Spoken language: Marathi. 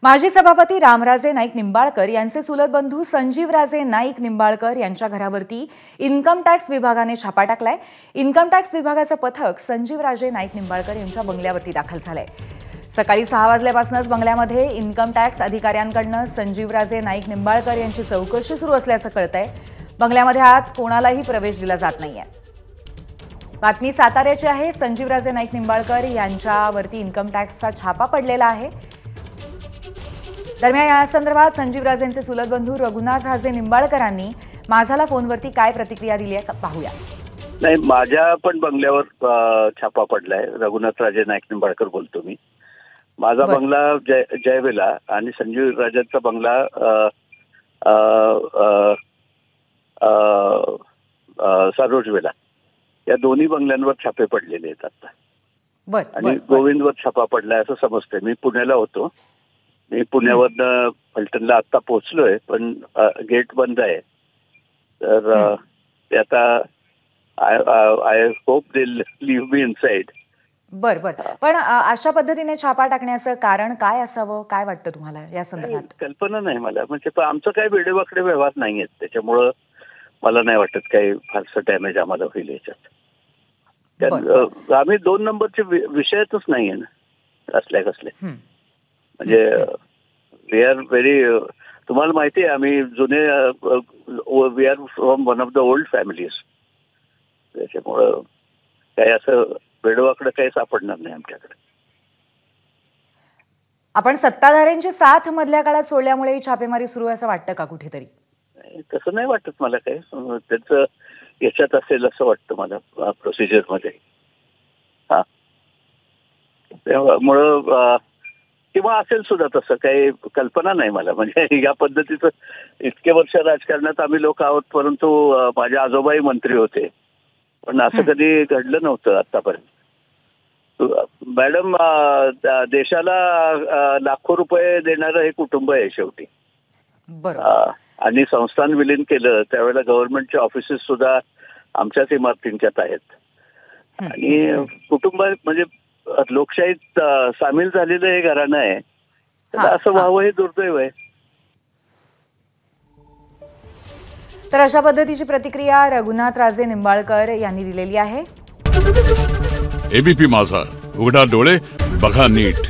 माजी सभापती रामराजे नाईक निंबाळकर यांचे चुलत बंधू संजीवराजे नाईक निंबाळकर यांच्या घरावरती इन्कम टॅक्स विभागाने छापा टाकलाय। इन्कम टॅक्स विभागाचं पथक संजीवराजे नाईक निंबाळकर यांच्या बंगल्यावरती दाखल झालंय। सकाळी 6 वाजल्यापासूनच बंगल्यामध्ये इन्कम टॅक्स अधिकाऱ्यांकडून संजीवराजे नाईक निंबाळकर यांची चौकशी सुरू असल्याचं कळतंय। बंगल्यामध्ये आत कोणालाही प्रवेश दिला जात नाहीये। बातमी साताऱ्याची आहे। संजीवराजे नाईक निंबाळकर यांच्यावरती इन्कम टॅक्सचा छापा पडलेला आहे। दरम्यान या संदर्भात संजीवराजेंचे चुलत बंधू रघुनाथ राजे निंबाळकरांनी माझाला फोनवरती काय प्रतिक्रिया दिली आहे पाहूया। नाही, माझ्या पण बंगल्यावर छापा पडलाय। रघुनाथ राजे नाईक निंबाळकर बोलतो मी। माझा बंगला जयवेला आणि संजीवराजेंचा बंगला सरोजवेला, या दोन्ही बंगल्यांवर छापे पडलेले आहेत आता। आणि गोविंदवर छापा पडलाय असं समजतंय। मी पुण्याला होतो। मी पुण्यावरनं फलटणला आता पोहोचलोय, पण गेट बंद आहे। तर ते आता I hope they leave me inside. बर पण अशा पद्धतीने छापा टाकण्याचं कारण काय असावं, काय वाटतं तुम्हाला या संदर्भात? कल्पना नाही मला, म्हणजे आमचं काही वेडेवाकडे व्यवहार नाही आहेत, त्याच्यामुळं मला नाही वाटत काही फारसं डॅमेज आम्हाला होईल याच्यात। आम्ही 2 नंबरचे विषयच नाहीये ना असल्या कसले। म्हणजे वी आर व्हेरी, तुम्हाला माहिती आहे आम्ही जुने, we are from one of the old families, त्याच्यामुळं काही असं वेडवाकडं काही सापडणार नाही आमच्याकडे। आपण सत्ताधाऱ्यांची साथ मधल्या काळात सोडल्यामुळे ही छापेमारी सुरू आहे असं वाटतं का कुठेतरी? तसं नाही वाटत मला काही, त्याचं याच्यात असेल असं वाटतं मला प्रोसिजर मध्ये। हा, त्यामुळं किंवा असेल सुद्धा, तसं काही कल्पना नाही मला। म्हणजे या पद्धतीचं इतके वर्ष राजकारणात आम्ही लोक आहोत, परंतु माझे आजोबाही मंत्री होते, पण असं कधी घडलं नव्हतं आतापर्यंत। मॅडम, देशाला लाखो रुपये देणारं हे कुटुंब आहे शेवटी। आणि संस्थान विलीन केलं त्यावेळेला गव्हर्नमेंटचे ऑफिसेस सुद्धा आमच्याच इमारतींच्यात आहेत। आणि कुटुंब म्हणजे लोकशाहीत सामील झालेलं हे घराणं आहे, असं व्हावं हे दुर्दैव आहे। तर अशा पद्धतीची प्रतिक्रिया रघुनाथ राजे निंबाळकर यांनी दिलेली आहे। एबीपी माझा, उघडा डोळे बघा नीट।